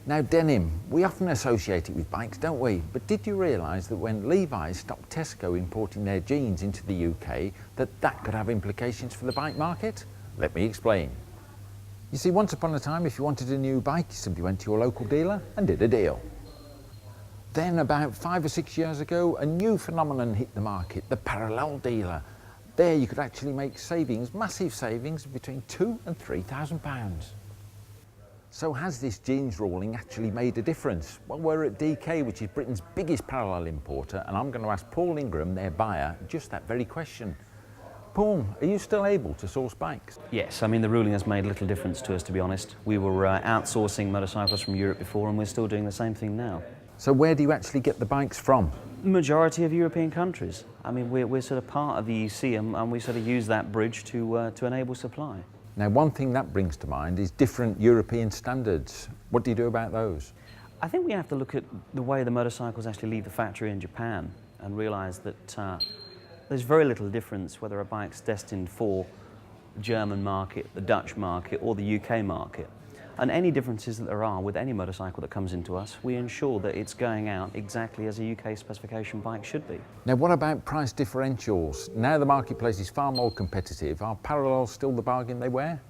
Now denim, we often associate it with bikes, don't we? But did you realise that when Levi's stopped Tesco importing their jeans into the UK, that could have implications for the bike market? Let me explain. You see, once upon a time, if you wanted a new bike, you simply went to your local dealer and did a deal. Then about 5 or 6 years ago, a new phenomenon hit the market, the Parallell dealer. There you could actually make savings, massive savings, of between £2,000 and £3,000. So has this jeans ruling actually made a difference? Well, we're at DK, which is Britain's biggest parallel importer, and I'm going to ask Paul Ingram, their buyer, just that very question. Paul, are you still able to source bikes? Yes, I mean the ruling has made little difference to us, to be honest. We were outsourcing motorcycles from Europe before, and we're still doing the same thing now. So where do you actually get the bikes from? The majority of European countries. I mean, we're sort of part of the EC, and we sort of use that bridge to enable supply. Now, one thing that brings to mind is different European standards. What do you do about those? I think we have to look at the way the motorcycles actually leave the factory in Japan and realise that there's very little difference whether a bike's destined for the German market, the Dutch market, or the UK market. And any differences that there are with any motorcycle that comes into us, we ensure that it's going out exactly as a UK specification bike should be. Now, what about price differentials? Now the marketplace is far more competitive. Are Parallels still the bargain they wear?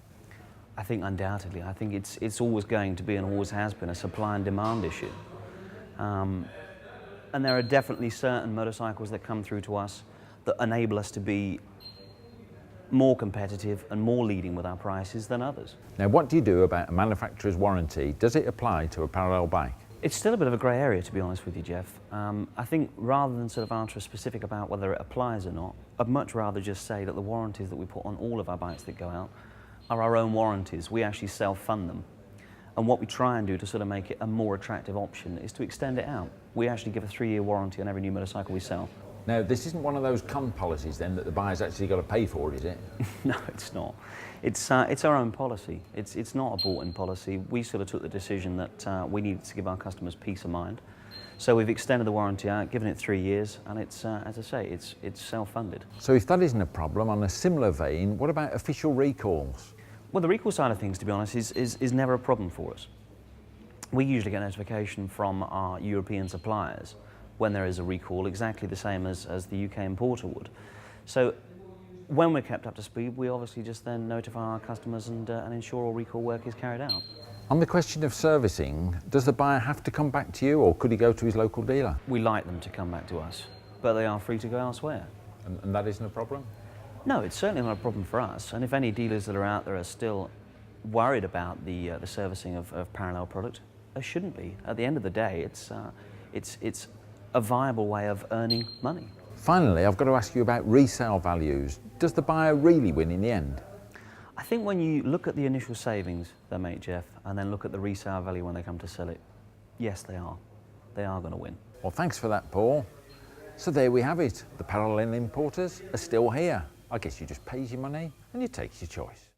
I think undoubtedly. I think it's always going to be and always has been a supply and demand issue. And there are definitely certain motorcycles that come through to us that enable us to be more competitive and more leading with our prices than others. Now, what do you do about a manufacturer's warranty? Does it apply to a Parallel bike? It's still a bit of a grey area, to be honest with you, Jeff. I think rather than sort of answer specific about whether it applies or not, I'd much rather just say that the warranties that we put on all of our bikes that go out are our own warranties. We actually self-fund them. And what we try and do to sort of make it a more attractive option is to extend it out. We actually give a 3-year warranty on every new motorcycle we sell. Now, this isn't one of those con policies then that the buyer's actually got to pay for, is it? No, it's not. It's our own policy. It's not a bought-in policy. We sort of took the decision that we needed to give our customers peace of mind. So we've extended the warranty out, given it 3 years, and it's, as I say, it's self-funded. So if that isn't a problem, on a similar vein, what about official recalls? Well, the recall side of things, to be honest, is never a problem for us. We usually get notification from our European suppliers when there is a recall, exactly the same as the UK importer would. So when we're kept up to speed, we obviously just then notify our customers and ensure all recall work is carried out. On the question of servicing, does the buyer have to come back to you, or could he go to his local dealer? We like them to come back to us, but they are free to go elsewhere. And that isn't a problem? No, it's certainly not a problem for us. And if any dealers that are out there are still worried about the servicing of Parallel product, they shouldn't be. At the end of the day, it's a viable way of earning money. Finally, I've got to ask you about resale values. Does the buyer really win in the end? I think when you look at the initial savings they make, Jeff, and then look at the resale value when they come to sell it, yes, they are. They are going to win. Well, thanks for that, Paul. So there we have it. The Parallel importers are still here. I guess you just pays your money and you take your choice.